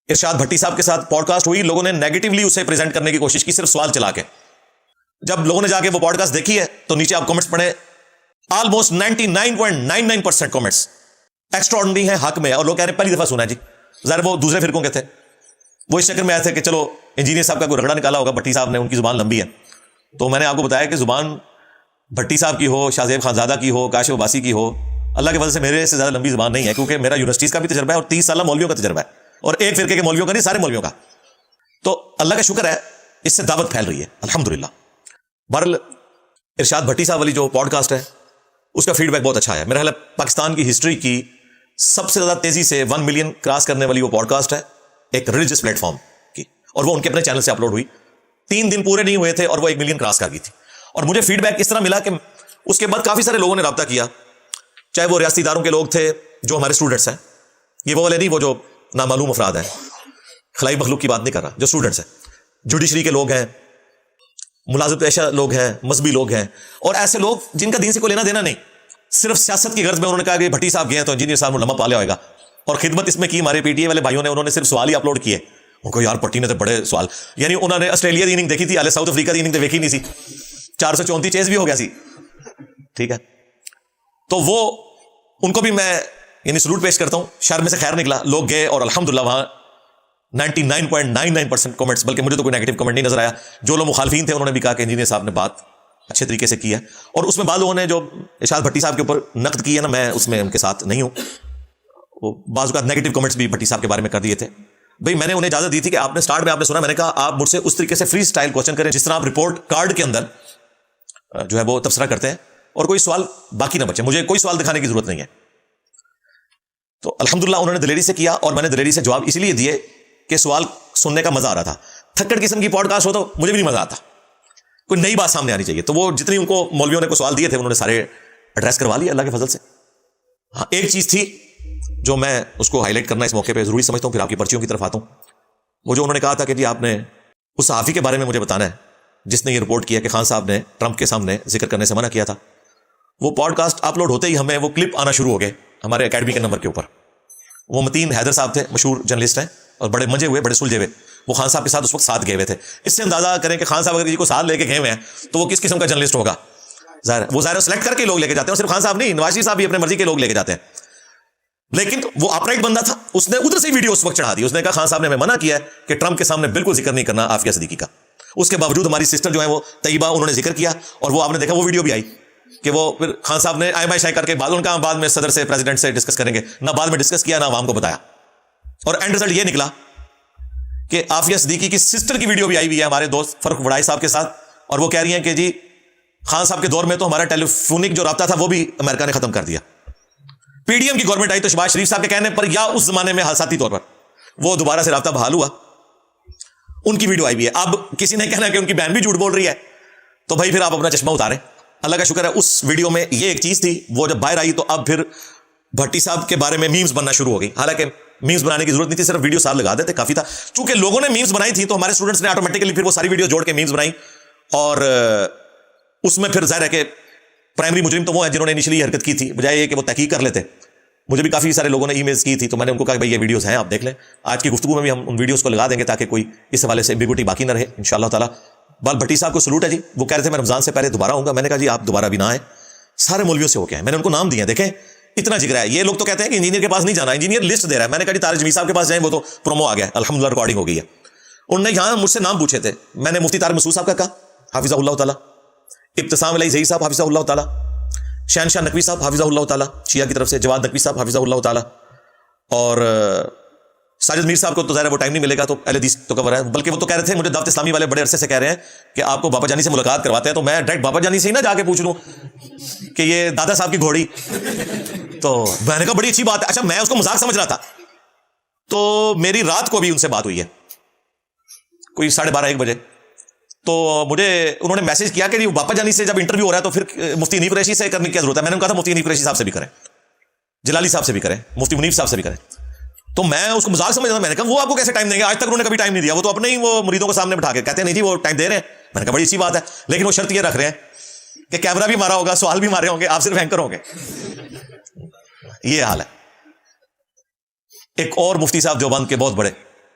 ارشاد بھٹی صاحب کے ساتھ پوڈ کاسٹ ہوئی, لوگوں نے نیگیٹولی اسے پریزنٹ کرنے کی کوشش کی صرف سوال چلا کے. جب لوگوں نے جا کے وہ پوڈ کاسٹ دیکھی ہے تو نیچے آپ کمنٹس پڑھیں, آلموسٹ 99.99% کمنٹس ایکسٹراڈنری ہیں, حق میں. اور لوگ کہہ رہے ہیں پہلی دفعہ سنا ہے جی. ظاہر وہ دوسرے فرقوں کے تھے, وہ اس چکر میں آئے تھے کہ چلو انجینئر صاحب کا کوئی رگڑا نکالا ہوگا بھٹی صاحب نے, ان کی زبان لمبی ہے. تو میں نے آپ کو بتایا کہ زبان بھٹی صاحب کی ہو, شاہ زیب خانزادہ کی ہو, کاشف عباسی کی ہو, اللہ کی وجہ سے میرے سے زیادہ لمبی زبان نہیں ہے, کیونکہ میرا یونیورسٹیز کا بھی تجربہ ہے اور 30 سالہ مولویوں کا تجربہ ہے, اور ایک فرقے کے مولویوں کا نہیں, سارے مولویوں کا. تو اللہ کا شکر ہے اس سے دعوت پھیل رہی ہے الحمدللہ. بہرحال ارشاد بھٹی صاحب والی جو پوڈ کاسٹ ہے اس کا فیڈ بیک بہت اچھا ہے. میرا خیال ہے پاکستان کی ہسٹری کی سب سے زیادہ تیزی سے 1 ملین کراس کرنے والی وہ پوڈ کاسٹ ہے ایک ریلیجس پلیٹ فارم کی, اور وہ ان کے اپنے چینل سے اپلوڈ ہوئی. 3 دن پورے نہیں ہوئے تھے اور وہ 1 ملین کراس کر گئی تھی. اور مجھے فیڈ بیک اس طرح ملا کہ اس کے بعد کافی سارے لوگوں نے رابطہ کیا, چاہے وہ ریاستی اداروں کے لوگ تھے جو ہمارے اسٹوڈنٹس ہیں, یہ وہ والے نہیں وہ جو نامعلوم افراد ہیں, خلائی مخلوق کی بات نہیں کر رہا, جو اسٹوڈنٹس ہیں, جوڈیشری کے لوگ ہیں, ملازم پیشہ لوگ ہیں, مذہبی لوگ ہیں, اور ایسے لوگ جن کا دین سے کوئی لینا دینا نہیں, صرف سیاست کی غرض میں انہوں نے کہا کہ بھٹی صاحب گئے ہیں تو انجینئر صاحب لمبا پالیا ہوئے گا. اور خدمت اس میں کی ہمارے پی ٹی اے والے بھائیوں نے, انہوں نے صرف سوال ہی اپلوڈ کیے. ان کو یار پٹی نے تو بڑے سوال, یعنی انہوں نے آسٹریلیا کی اننگ دیکھی تھی, آلے ساؤتھ افریقہ کی اننگ تو دیکھی نہیں سی, 434 چیز بھی ہو گیا سی. ٹھیک ہے, تو وہ ان کو بھی میں یعنی سلوٹ پیش کرتا ہوں. شر میں سے خیر نکلا, لوگ گئے اور الحمدللہ وہاں 99.99% کمنٹس, بلکہ مجھے تو کوئی نیگیٹو کمنٹ نہیں نظر آیا. جو لوگ مخالفین تھے انہوں نے بھی کہا کہ انجینئر صاحب نے بات اچھے طریقے سے کی ہے. اور اس میں بعض لوگوں نے جو ارشاد بھٹی صاحب کے اوپر نقد کی ہے نا, میں اس میں ان کے ساتھ نہیں ہوں. وہ بعض اوقات نیگیٹو کمنٹس بھی بھٹی صاحب کے بارے میں کر دیے تھے. بھائی میں نے انہیں اجازت دی تھی کہ آپ نے سٹارٹ میں آپ نے سنا, میں نے کہا آپ مجھ سے اس طریقے سے فری سٹائل کوسچن کریں جس طرح آپ رپورٹ کارڈ کے اندر جو ہے وہ تبصرہ کرتے ہیں, اور کوئی سوال باقی نہ بچے. مجھے کوئی سوال دکھانے کی ضرورت نہیں ہے. تو الحمدللہ انہوں نے دلیری سے کیا, اور میں نے دلیری سے جواب اس لیے دیے کہ سوال سننے کا مزہ آ رہا تھا. تھکڑ قسم کی پوڈ کاسٹ ہو تو مجھے بھی نہیں مزہ آتا, کوئی نئی بات سامنے آنی چاہیے. تو وہ جتنی ان کو مولویوں نے کو سوال دیے تھے انہوں نے سارے ایڈریس کروا لیے اللہ کے فضل سے. ہاں ایک چیز تھی جو میں اس کو ہائی لائٹ کرنا اس موقع پہ ضروری سمجھتا ہوں, پھر آپ کی پرچیوں کی طرف آتا ہوں. وہ جو انہوں نے کہا تھا کہ جی آپ نے اس صحافی کے بارے میں مجھے بتانا ہے جس نے یہ رپورٹ کیا کہ خان صاحب نے ٹرمپ کے سامنے ذکر کرنے سے منع کیا تھا. وہ پوڈ کاسٹ اپلوڈ ہوتے ہی ہمیں وہ کلپ آنا شروع ہو گئے ہمارے اکیڈمی کے نمبر کے اوپر. وہ متین حیدر صاحب تھے, مشہور جرنلسٹ ہیں, اور بڑے منجے ہوئے, بڑے سلجھے ہوئے. وہ خان صاحب کے ساتھ اس وقت ساتھ گئے ہوئے تھے. اس سے اندازہ کریں کہ خان صاحب اگر کو ساتھ لے کے گئے ہوئے ہیں تو وہ کس قسم کا جرنلسٹ ہوگا. ظاہر سلیکٹ کر کے لوگ لے کے جاتے ہیں, اور صرف خان صاحب نہیں, نواز شریف صاحب بھی اپنے مرضی کے لوگ لے کے جاتے ہیں. لیکن وہ اپرائٹ بندہ تھا, اس نے ادھر سے ویڈیو اس وقت چڑھا دی. اس نے کہا خان صاحب نے ہمیں منع کیا ہے کہ ٹرمپ کے سامنے بالکل ذکر نہیں کرنا عافیہ صدیقی کا. اس کے باوجود ہماری سسٹر جو ہے وہ طیبہ, انہوں نے ذکر کیا, اور وہ آپ نے دیکھا وہ ویڈیو بھی آئی کہ وہ پھر خان صاحب نے آئی بائی شائع کر کے بعد ان کا بعد میں صدر سے پریزیڈنٹ سے ڈسکس کریں گے, نہ بعد میں ڈسکس کیا نہ عوام کو بتایا. اور اینڈ رزلٹ یہ نکلا کہ عافیہ صدیقی کی سسٹر کی ویڈیو بھی آئی ہوئی ہے ہمارے دوست فرق وڑائی صاحب کے ساتھ, اور وہ کہہ رہی ہیں کہ جی خان صاحب کے دور میں تو ہمارا ٹیلی فونک جو رابطہ تھا وہ بھی امریکہ نے ختم کر دیا. پی ڈی ایم کی گورنمنٹ آئی تو شہباز شریف صاحب کے کہنے پر یا اس زمانے میں حادثاتی طور پر وہ دوبارہ سے رابطہ بحال ہوا, ان کی ویڈیو آئی ہوئی ہے. اب کسی نے کہنا کہ ان کی بہن بھی جھوٹ بول رہی ہے, تو بھائی پھر آپ اپنا چشمہ اتاریں. اللہ کا شکر ہے اس ویڈیو میں یہ ایک چیز تھی, وہ جب باہر آئی تو اب پھر بھٹی صاحب کے بارے میں میمز بننا شروع ہو گئی. حالانکہ میمز بنانے کی ضرورت نہیں تھی, صرف ویڈیو ساتھ لگا دیتے کافی تھا. چونکہ لوگوں نے میمز بنائی تھی تو ہمارے اسٹوڈنٹس نے آٹومیٹکلی پھر وہ ساری ویڈیو جوڑ کے میمز بنائی, اور اس میں پھر ظاہر ہے کہ پرائمری مجرم تو وہ ہیں جنہوں نے انیشلی حرکت کی تھی, بجائے یہ کہ وہ تحقیق کر لیتے. مجھے بھی کافی سارے لوگوں نے ای میلز کی تھی, تو میں نے ان کو کہا کہ بھائی یہ ویڈیوز ہیں آپ دیکھ لیں. آج کی گفتگو میں بھی ہم ان ویڈیوز کو لگا دیں گے تاکہ کوئی اس حوالے سے ایمبیگوٹی باقی نہ رہے انشاءاللہ تعالی. بال بھٹی صاحب کو سلوٹ ہے جی. وہ کہہ رہے تھے میں رمضان سے پہلے دوبارہ آؤں گا. میں نے کہا جی آپ دوبارہ بھی نہ آئیں, سارے مولویوں سے ہو کے آئیں. میں نے ان کو نام دیے, دیکھیں اتنا جگر ہے. یہ لوگ تو کہتے ہیں کہ انجینئر کے پاس نہیں جانا, انجینئر لسٹ دے رہا ہے. میں نے کہا جی طارق جمیل صاحب کے پاس جائیں, وہ تو پرومو آ گیا الحمدللہ, ریکارڈنگ ہو گئی ہے. انہوں نے یہاں مجھ سے نام پوچھے تھے, میں نے مفتی طارق مسعود صاحب کا کہا حافظہ اللہ تعالی, ابتسام علیہ زئی صاحب حافظہ اللہ تعالی, شہنشاہ نقوی صاحب حافظہ اللہ تعالی شیعہ کی طرف سے, جواد نقوی صاحب حافظہ اللہ تعالی, اور ساجد میر صاحب کو تو ظاہر وہ ٹائم نہیں ملے گا تو اہل حدیث تو کور ہے. بلکہ وہ تو کہہ رہے تھے, مجھے دعوت اسلامی والے بڑے عرصے سے کہہ رہے ہیں کہ آپ کو بابا جانی سے ملاقات کرواتے ہیں, تو میں ڈائریکٹ بابا جانی سے ہی نہ جا کے پوچھ لوں کہ یہ دادا صاحب کی گھوڑی. تو میں نے کہا بڑی اچھی بات ہے. اچھا میں اس کو مذاق سمجھ رہا تھا, تو میری رات کو بھی ان سے بات ہوئی ہے کوئی 12:30-1 بجے. تو مجھے انہوں نے میسج کیا کہ بابا جانی سے جب انٹرویو ہو رہا ہے تو پھر مفتی حنیف قریشی سے کرنے کی کیا ضرورت ہے. میں نے کہا تھا مفتی حنیف قریشی صاحب سے بھی کریں, جلالی صاحب سے بھی کریں, مفتی منیف صاحب سے بھی کریں. تو میں اس کو مذاق سمجھ رہا تھا. میں نے کہا وہ آپ کو کیسے ٹائم دیں گے, آج تک انہوں نے کبھی ٹائم نہیں دیا. وہ تو اپنے ہی وہ مریدوں کو سامنے بٹھا کے کہتے ہیں نہیں جی وہ ٹائم دے رہے ہیں. میں نے کہا بڑی اچھی بات ہے, لیکن وہ شرط یہ رکھ رہے ہیں کہ کیمرہ بھی مارا ہوگا, سوال بھی مارے ہوں گے, آپ صرف اینکر ہوں گے. یہ حال ہے. ایک اور مفتی صاحب دیوبند کے بہت بڑے,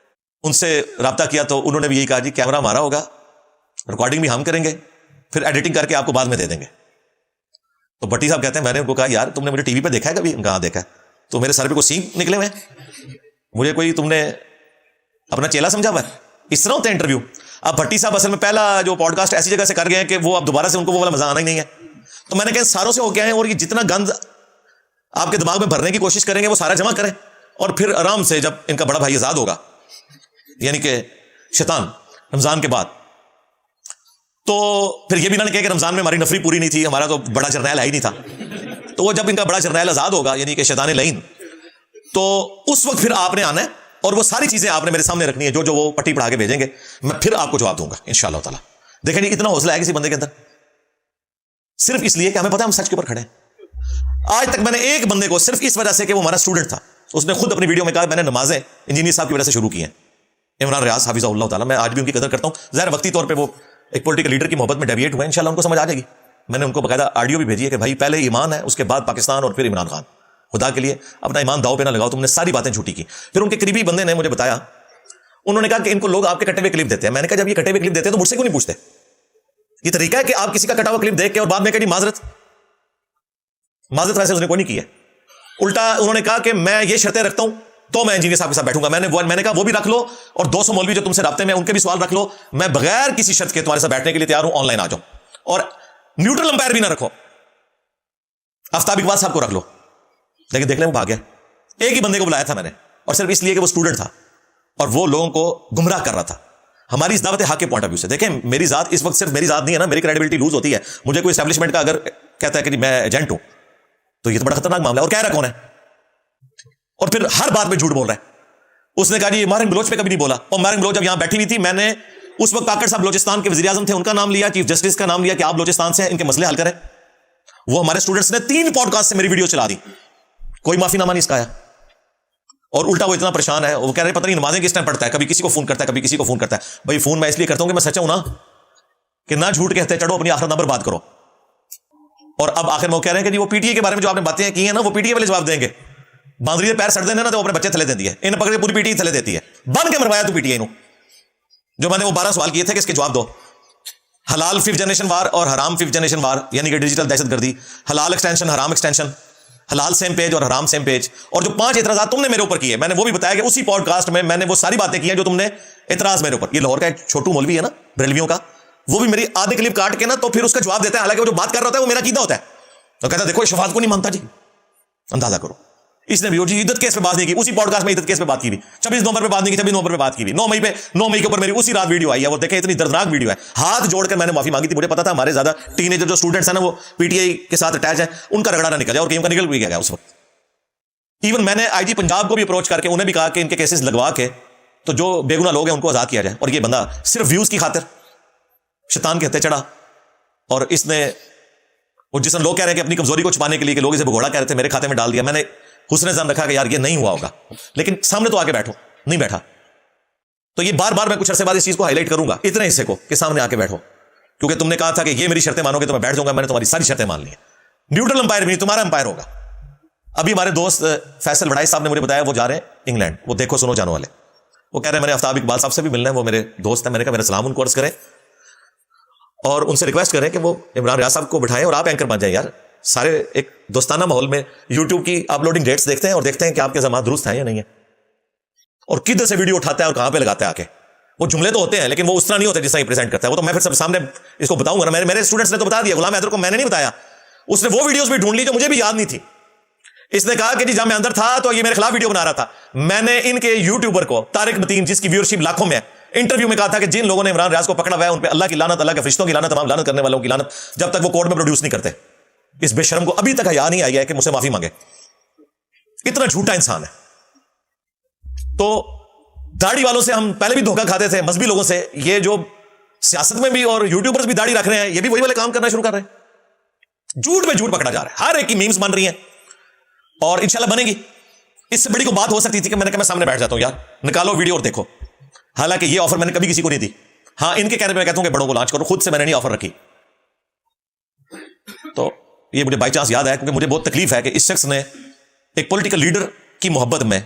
ان سے رابطہ کیا تو انہوں نے بھی یہی کہا جی کیمرہ ہمارا ہوگا, ریکارڈنگ بھی ہم کریں گے, پھر ایڈیٹنگ کر کے آپ کو بعد میں دے دیں گے. تو بھٹی صاحب کہتے ہیں میں نے ان کو کہا یار تم نے مجھے ٹی وی پہ دیکھا ہے کبھی؟ کہاں دیکھا ہے؟ تو میرے سر پہ کوئی سینگ نکلے ہوئے ہیں, مجھے کوئی تم نے اپنا چیلا سمجھا ہوا ہے؟ اس طرح ہوتا ہے انٹرویو. اب بھٹی صاحب اصل میں پہلا جو پوڈ کاسٹ ایسی جگہ سے کر گئے ہیں کہ وہ اب دوبارہ سے ان کو وہ والا مزہ آنا ہی نہیں ہے. تو میں نے کہا ساروں سے ہو گیا ہے, اور یہ جتنا گند آپ کے دماغ میں بھرنے کی کوشش کریں گے وہ سارا جمع کریں, اور پھر آرام سے جب ان کا بڑا بھائی آزاد ہوگا یعنی کہ شیطان رمضان کے بعد, تو پھر یہ بھی نہ کہے کہ رمضان میں ہماری نفری پوری نہیں تھی, ہمارا تو بڑا جرنیل ہے ہی نہیں تھا. تو وہ جب ان کا بڑا جرنیل آزاد ہوگا یعنی کہ شیطان لعین, تو اس وقت پھر آپ نے آنا ہے اور وہ ساری چیزیں آپ نے میرے سامنے رکھنی ہے جو وہ پٹی پڑھا کے بھیجیں گے, میں پھر آپ کو جواب دوں گا انشاءاللہ تعالی. دیکھیں جی اتنا حوصلہ ہے کسی بندے کے اندر, صرف اس لیے کہ ہمیں پتہ ہے ہم سچ کے اوپر کھڑے ہیں. آج تک میں نے ایک بندے کو صرف اس وجہ سے کہ وہ ہمارا اسٹوڈنٹ تھا, اس نے خود اپنی ویڈیو میں کہا میں نے نمازیں انجینئر صاحب کی وجہ سے شروع کی ہیں, عمران ریاض حفظہ اللہ تعالیٰ. میں آج بھی ان کی قدر کرتا ہوں. ظاہر وقتی طور پہ وہ ایک پولیٹیکل لیڈر کی محبت میں ڈیویٹ ہوئے, انشاءاللہ ان کو سمجھ آ جائے گی. میں نے ان کو باقاعدہ آڈیو بھی بھیجی ہے کہ بھائی پہلے ایمان ہے, اس کے بعد پاکستان, اور پھر عمران خان. خدا کے لیے اپنا ایمان داؤ پہ نہ لگاؤ, تم نے ساری باتیں جھوٹی کی. پھر ان کے قریبی بندے نے مجھے بتایا, انہوں نے کہا کہ ان کو لوگ آپ کے کٹے ہوئے کلپ دیتے ہیں. میں نے کہا جب یہ کٹے ہوئے کلپ دیتے ہیں تو مجھ سے کیوں نہیں پوچھتے؟ یہ طریقہ ہے کہ آپ کسی کا کٹا ہوا کلپ دیکھ کے اور بعد میں کہی معذرت ویسے اس نے کوئی نہیں کی ہے. الٹا انہوں نے کہا کہ میں یہ شرطیں رکھتا ہوں تو میں انجینئر صاحب کے ساتھ بیٹھوں گا. میں نے کہا وہ بھی رکھ لو, اور 200 مولوی جو تم سے رابطے میں ان کے بھی سوال رکھ لو, میں بغیر کسی شرط کے تمہارے ساتھ بیٹھنے کے لیے تیار ہوں, آن لائن آ جاؤ. اور نیوٹرل امپائر بھی نہ رکھو, آفتاب اقبال صاحب کو رکھ لو. لیکن دیکھ لیں وہ بھاگ گیا. ایک ہی بندے کو بلایا تھا میں نے, اور صرف اس لیے کہ وہ اسٹوڈنٹ تھا اور وہ لوگوں کو گمراہ کر رہا تھا. ہماری اس دعوت حق کے پوائنٹ آف ویو سے دیکھیں, میری ذات اس وقت صرف میری ذات نہیں ہے نا, میری کریڈیبلٹی لوز ہوتی ہے. مجھے کوئی اسٹیبلشمنٹ کا اگر کہتا ہے کہ میں ایجنٹ ہوں تو یہ تو بڑا خطرناک معاملہ ہے. اور کہہ رہا کون ہے, اور پھر ہر بات میں جھوٹ بول رہا ہے. اس نے کہا جی مارنگ بلوچ پہ کبھی نہیں بولا, اور مارنگ بلوچ جب یہاں بیٹھی ہوئی تھی, میں نے اس وقت کاکڑ صاحب بلوچستان کے وزیر اعظم تھے, ان کا نام لیا, چیف جسٹس کا نام لیا کہ آپ بلوچستان سے ہیں, ان کے مسئلے حل کریں. وہ ہمارے اسٹوڈنٹس نے 3 پوڈ کاسٹ سے میری ویڈیو چلا دی, کوئی معافی نامہ نہیں اس کا آیا. اور الٹا وہ اتنا پریشان ہے, وہ کہہ رہے پتہ نہیں نمازیں کس ٹائم پڑھتا ہے, کبھی کسی کو فون کرتا ہے, کبھی کسی کو فون کرتا ہے. بھائی فون میں اس لیے کرتا ہوں کہ میں سچا ہوں نا, کہ نہ جھوٹ کہتے چڑھو اپنی آخرت نمبر بات کرو. اور اب آخر میں وہ کہہ رہے ہیں کہ جی وہ پی ٹی اے کے بارے میں جو آپ نے باتیں کی ہیں نا, وہ پی ٹی اے والے جواب دیں گے. باندری پیر سڑ دیں نا تو وہ اپنے بچے تھلے دیتی ہے, انہیں پکڑ کے پوری پی ٹی اے تھلے دیتی ہے. بن کے مروایا تو پی ٹی اے جو میں نے وہ 12 سوال کیے تھے کہ اس کے جواب دو. حلال 5th جنریشن وار اور حرام 5th جنریشن وار, یعنی کہ ڈیجیٹل دہشت گردی, حلال ایکسٹینشن حرام ایکسٹینشن, حلال سیم پیج اور حرام سیم پیج. اور جو 5 اعتراضات تم نے میرے اوپر کیے, میں نے وہ بھی بتایا کہ اسی پوڈ کاسٹ میں میں نے وہ ساری باتیں کی ہیں جو تم نے اعتراض میرے اوپر. یہ لاہور کا ایک چھوٹو مولوی ہے نا بریلویوں کا, وہ بھی میری آدھے کلپ کاٹ کے نا تو پھر اس کا جواب دیتا ہے, حالانکہ وہ جو بات کر رہا ہوتا ہے وہ میرا عقیدہ ہوتا ہے. تو کہتا ہے دیکھو شفاعت کو نہیں مانتا جی, اندازہ کرو. اس نے بھی جی عدت کیس پہ بات نہیں کی, اسی پوڈ کاسٹ میں عدت کیس پہ بات کی بھی, 26 نومبر پہ بات نہیں کی, 26 نومبر پہ بات کی بھی, 9 مئی کے اوپر میری اسی رات ویڈیو آئی ہے. وہ دیکھیں اتنی دردناک ویڈیو ہے, ہاتھ جوڑ کر میں نے معافی مانگی تھی. مجھے پتا تھا ہمارے زیادہ ٹین ایجر جو اسٹوڈنٹس ہیں نا وہ پی ٹی آئی کے ساتھ اٹیچ ہیں, ان کا رگڑا نہ نکل جائے, اور کہیں کا نکل بھی گیا اس وقت. ایون میں نے آئی جی پنجاب کو بھی اپروچ کر کے انہیں بھی کہا کہ ان کے کیسز لگوا کے تو جو بے گناہ لوگ ہیں ان کو آزاد کیا جائے. اور یہ بندہ صرف ویوز کی خاطر شیطان کے ہتھے چڑھا, اور اس نے وہ جس لوگ کہہ رہے ہیں کہ اپنی کمزوری کو چھپانے کے لیے کہ لوگ اسے بھگوڑا کہہ رہے تھے, میرے کھاتے میں ڈال دیا. میں نے حسن ظن رکھا کہ یار یہ نہیں ہوا ہوگا, لیکن سامنے تو آ کے بیٹھو, نہیں بیٹھا. تو یہ بار بار میں کچھ عرصے بعد اس چیز کو ہائی لائٹ کروں گا, اتنے حصے کو کہ سامنے آ کے بیٹھو, کیونکہ تم نے کہا تھا کہ یہ میری شرطیں مانو گے تو میں بیٹھ جاؤں گا. میں نے تمہاری ساری شرطیں مان لی ہیں. نیوٹرل امپائر بھی نہیں, تمہارا امپائر ہوگا. ابھی ہمارے دوست فیصل وڈائی صاحب نے مجھے بتایا وہ جا رہے ہیں انگلینڈ, وہ دیکھو سنو جانو والے. وہ کہہ رہے ہیں میں نے آفتاب اقبال صاحب سے بھی ملنا ہے, وہ میرے دوست ہیں. میں نے کہا میرا سلام ان کو عرض کریں, اور ان سے ریکویسٹ کریں کہ وہ عمران ریاض صاحب کو بٹھائیں اور آپ اینکر بن جائیں. یار سارے ایک دوستانہ ماحول میں یوٹیوب کی اپلوڈنگ ڈیٹس دیکھتے ہیں اور دیکھتے ہیں کہ آپ کے زمان درست ہیں یا نہیں ہے, اور کدھر سے ویڈیو اٹھاتا ہے اور کہاں پہ لگاتا ہے. آ کے وہ جملے تو ہوتے ہیں لیکن وہ اس طرح نہیں ہوتے جس طرح پریزنٹ کرتا ہے. وہ تو میں پھر سب سامنے اس کو بتاؤں گا نا. میرے اسٹوڈنٹس نے تو بتا دیا, غلام حیدر کو میں نے نہیں بتایا. اس نے وہ ویڈیوز بھی ڈھونڈ لی جو مجھے بھی یاد نہیں تھی. اس نے کہا کہ جی جب میں اندر تھا تو یہ میرے خلاف ویڈیو بنا رہا تھا. میں نے ان کے یوٹیوبر کو طارق متین, جس کی ویورشپ لاکھوں میں ہے, انٹرویو میں کہا تھا کہ جن لوگوں نے عمران ریاض کو پکڑا ہوا ہے ان پہ اللہ کی لعنت, اللہ کے فرشتوں کی لعنت, تمام لعنت کرنے والوں کی لعنت, جب تک وہ کورٹ میں پروڈیوس نہیں کرتے. اس بے شرم کو ابھی تک حیا نہیں آئی ہے کہ مجھ سے معافی مانگے. اتنا جھوٹا انسان ہے. تو داڑھی والوں سے ہم پہلے بھی دھوکہ کھاتے تھے, مذہبی لوگوں سے. یہ جو سیاست میں بھی اور یوٹیوبرز بھی داڑھی رکھ رہے ہیں, یہ بھی وہی والے کام کرنا شروع کر رہے ہیں. جھوٹ پہ جھوٹ پکڑا جا رہا ہے. ہر ایک کی میمز بن رہی ہیں اور انشاءاللہ بنے گی. اس سے بڑی کو بات ہو سکتی تھی کہ میں نے کہا میں سامنے بیٹھ جاتا ہوں, یار نکالو ویڈیو اور دیکھو. حالانکہ یہ آفر میں نے کبھی کسی کو نہیں دی. ہاں ان کے کہنے پہ میں کہتا ہوں کہ بڑوں کو لانچ کرو, خود سے میں نے نہیں آفر رکھی. تو یہ مجھے بائی چانس یاد ہے کیونکہ مجھے بہت تکلیف ہے کہ اس شخص نے ایک پولیٹیکل لیڈر کی محبت میں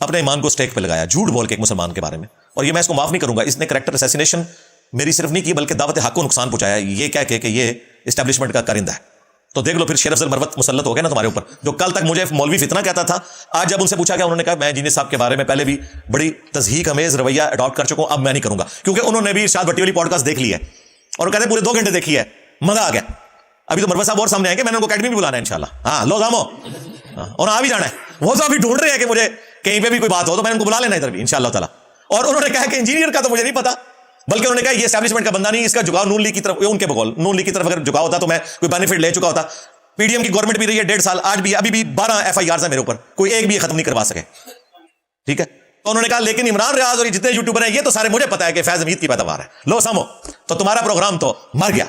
اپنے ایمان کو سٹیک پہ لگایا, جھوٹ بول کے ایک مسلمان کے بارے میں. اور یہ میں اس کو معاف نہیں کروں گا. اس نے کریکٹر اسیسینیشن میری صرف نہیں کی بلکہ دعوت حق کو نقصان پہنچایا یہ کہہ کے کہ یہ اسٹیبلشمنٹ کا کرندہ ہے. تو دیکھ لو پھر شیر افضل مروت مسلط ہو گیا نا تمہارے اوپر, جو کل تک مجھے مولوی فتنہ کہتا تھا, آج جب ان سے پوچھا گیا انہوں نے کہا میں انجینئر صاحب کے بارے میں پہلے بھی بڑی تضحیک امیز رویہ اڈاپٹ کر چکا ہوں, اب میں نہیں کروں گا, کیونکہ انہوں نے بھی ارشاد بھٹی والی پوڈ کاسٹ دیکھ لی ہے اور کہتے ہیں پورے 2 گھنٹے دیکھی ہے, مزہ آ گیا. ابھی تو مروت صاحب اور سامنے آئیں گے, میں نے ان کو اکیڈمی بھی بلانا ہے انشاءاللہ. ہاں لو زامو, اور آ بھی جانا ہے, وہ تو ابھی ڈھونڈ رہے ہیں کہ مجھے کہیں پہ بھی کوئی بات ہو تو میں ان کو بلا لینا ادھر بھی انشاءاللہ تعالی. اور انہوں نے کہا کہ انجینئر کا تو مجھے نہیں پتا, بلکہ انہوں نے کہا یہ اسٹیبلشمنٹ کا بندہ نہیں, اس کا جھکاؤ نون لیگ کی طرف, ان کے بقول نون لیگ کی طرف اگر جھکاؤ ہوتا تو میں کوئی بینیفٹ لے چکا ہوتا. پی ڈی ایم کی گورنمنٹ بھی رہی ہے 1.5 سال, آج بھی ابھی بھی 12 FIRs ہیں میرے اوپر, کوئی ایک بھی یہ ختم نہیں کروا سکے. ٹھیک ہے, تو انہوں نے کہا لیکن عمران ریاض اور جتنے یوٹیوبر ہیں یہ تو سارے مجھے پتا ہے کہ فیض حمید کی پیداوار ہے. لو سامو, تو تمہارا پروگرام تو مر گیا.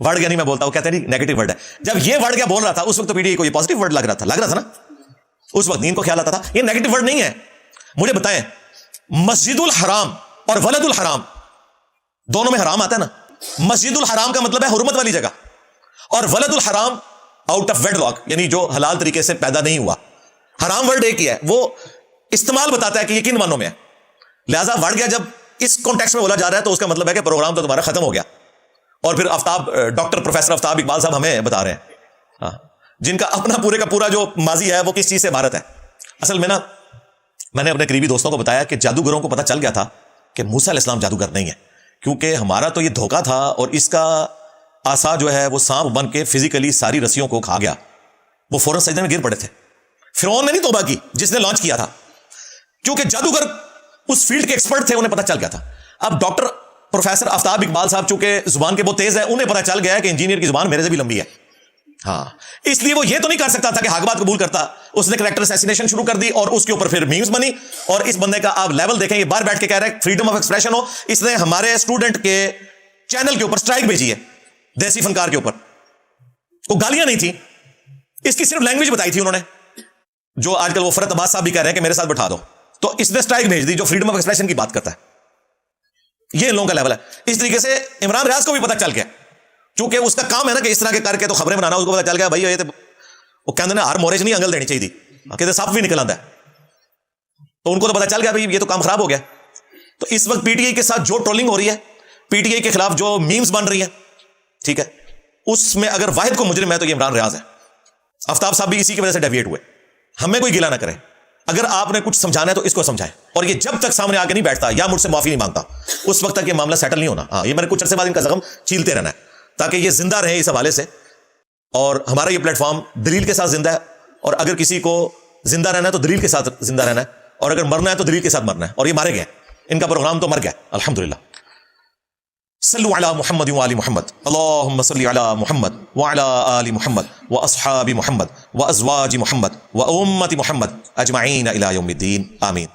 ورڈ گیا نہیں میں بولتا, وہ کہتے ہیں نیگیٹو ورڈ ہے. جب یہ ورڈ گیا بول رہا تھا اس وقت تو پی ڈی اے کو یہ پازیٹیو ورڈ لگ رہا تھا نا, اس وقت ان کو خیال آتا تھا یہ نیگیٹو ورڈ نہیں ہے. مجھے بتائیں مسجد الحرام اور ولد الحرام دونوں میں حرام آتا ہے نا. مسجد الحرام کا مطلب ہے حرمت والی جگہ, اور ولد الحرام آؤٹ آف ویڈ لاک یعنی جو حلال طریقے سے پیدا نہیں ہوا. حرام ورڈ ایک ہی ہے, وہ استعمال بتاتا ہے کہ یہ کن معنوں میں ہے. لہذا ورڈ گیا جب اس کانٹیکسٹ میں بولا جا رہا ہے تو اس کا مطلب ہے کہ پروگرام تو تمہارا ختم ہو گیا. اور پھر ڈاکٹر پروفیسر آفتاب اقبال صاحب ہمیں بتا رہے ہیں جن کا اپنا پورے کا پورا جو ماضی ہے وہ کس چیز سے عبارت ہے. اصل میں نا میں نے اپنے قریبی دوستوں کو بتایا کہ جادوگروں کو پتہ چل گیا تھا کہ موسیٰ علیہ السلام جادوگر نہیں ہے, کیونکہ ہمارا تو یہ دھوکہ تھا اور اس کا آسا جو ہے وہ سانپ بن کے فزیکلی ساری رسیوں کو کھا گیا. وہ فوراً سجدے میں گر پڑے تھے. فرعون نے نہیں توبہ کی جس نے لانچ کیا تھا, کیونکہ جادوگر اس فیلڈ کے ایکسپرٹ تھے, انہیں پتہ چل گیا تھا. اب ڈاکٹر پروفیسر آفتاب اقبال صاحب چونکہ زبان کے بہت تیز ہے, انہیں پتہ چل گیا کہ انجینئر کی زبان میرے سے بھی لمبی ہے. ہاں اس لیے وہ یہ تو نہیں کر سکتا تھا کہ حق بات قبول کرتا, اس نے کریکٹر اسیسینیشن شروع کر دی اور اس کے اوپر پھر میمز بنی. اور اس بندے کا آپ لیول دیکھیں, یہ باہر بیٹھ کے کہہ رہے ہیں فریڈم آف ایکسپریشن ہو. اس نے ہمارے اسٹوڈنٹ کے چینل کے اوپر اسٹرائک بھیجی ہے, دیسی فنکار کے اوپر. کو گالیاں نہیں تھی, اس کی صرف لینگویج بتائی تھی انہوں نے, جو آج کل وہ فرت عباس صاحب بھی کہہ رہے ہیں کہ میرے ساتھ بٹھا دو. تو اس نے اسٹرائک بھیج دی جو فریڈم آف ایکسپریشن کی بات کرتا ہے. یہ ان لوگوں کا لیول ہے. اس طریقے سے عمران ریاض کو بھی پتہ چل گیا, چونکہ اس کا کام ہے نا کہ اس طرح کے کر کے تو خبریں بنانا. اس کو پتہ چل گیا بھائی یہ وہ کہتے ہیں ہر مورج نہیں انگل دینی چاہیے, کہتے سب بھی نکل آتا ہے. تو ان کو تو پتہ چل گیا بھائی یہ تو کام خراب ہو گیا. تو اس وقت پی ٹی آئی کے ساتھ جو ٹرولنگ ہو رہی ہے, پی ٹی آئی کے خلاف جو میمز بن رہی ہیں, ٹھیک ہے, اس میں اگر واحد کو مجرم ہے تو یہ عمران ریاض ہے. آفتاب صاحب بھی اسی کی وجہ سے ڈیویٹ ہوئے. ہمیں کوئی گلا نہ کرے, اگر آپ نے کچھ سمجھانا ہے تو اس کو سمجھائیں, اور یہ جب تک سامنے آ کے نہیں بیٹھتا یا مجھ سے معافی نہیں مانگتا اس وقت تک یہ معاملہ سیٹل نہیں ہونا. ہاں یہ میں نے کچھ عرصے بعد ان کا زخم چھیلتے رہنا ہے تاکہ یہ زندہ رہے اس حوالے سے. اور ہمارا یہ پلیٹ فارم دلیل کے ساتھ زندہ ہے, اور اگر کسی کو زندہ رہنا ہے تو دلیل کے ساتھ زندہ رہنا ہے, اور اگر مرنا ہے تو دلیل کے ساتھ مرنا ہے. اور یہ مارے گئے, ان کا پروگرام تو مر گیا الحمدللہ. صلو علی محمد و آل محمد, اللہم صلی علی محمد وعلی آل محمد واصحاب محمد وازواج محمد وامت محمد اجمعین الی یوم الدین, آمین.